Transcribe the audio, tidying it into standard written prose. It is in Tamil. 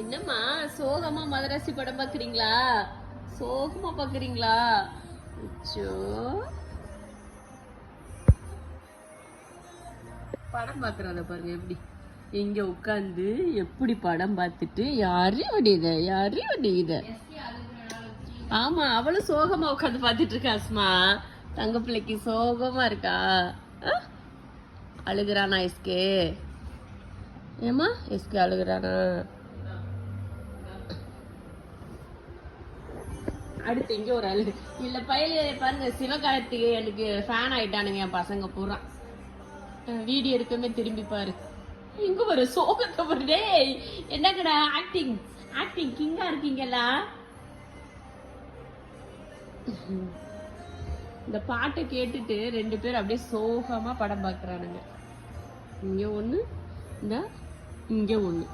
என்னம்மா சோகமா மதராசி படம் பாக்குறீங்களா? சோகமா பாக்குறீங்களா? அச்சோ, படம் பாக்குறத பாருங்க எப்படி இங்க உட்காந்து எப்படி படம் பார்த்துட்டு யாரு வடியுத யாரு வடியுத. ஆமா, அவளும் சோகமா உட்காந்து பார்த்துட்டு இருக்கா. அஸ்மா தங்க பிள்ளைக்கு சோகமா இருக்கா? அழுகுறானா எஸ்கே? ஏமா எஸ்கே அழுகுறானா? அடுத்து இங்க ஒரு அழுகு இல்ல பயில பாருங்க. சிவகார்த்திகை எனக்கு ஃபேன் ஆயிட்டானுங்க என் பசங்க பூரா. வீடியோ எடுக்கமே திரும்பி பாரு. இங்க ஒரு சோகத்தை வருதே. என்னங்கடா ஆக்டிங் ஆக்டிங் கிங்கா இருக்கீங்களா? இந்த பாட்டை கேட்டுட்டு 2 பேர் அப்படியே சோகமா படம் பாக்குறானுங்க. இங்க ஒண்ணு, இந்த இங்க ஒண்ணு.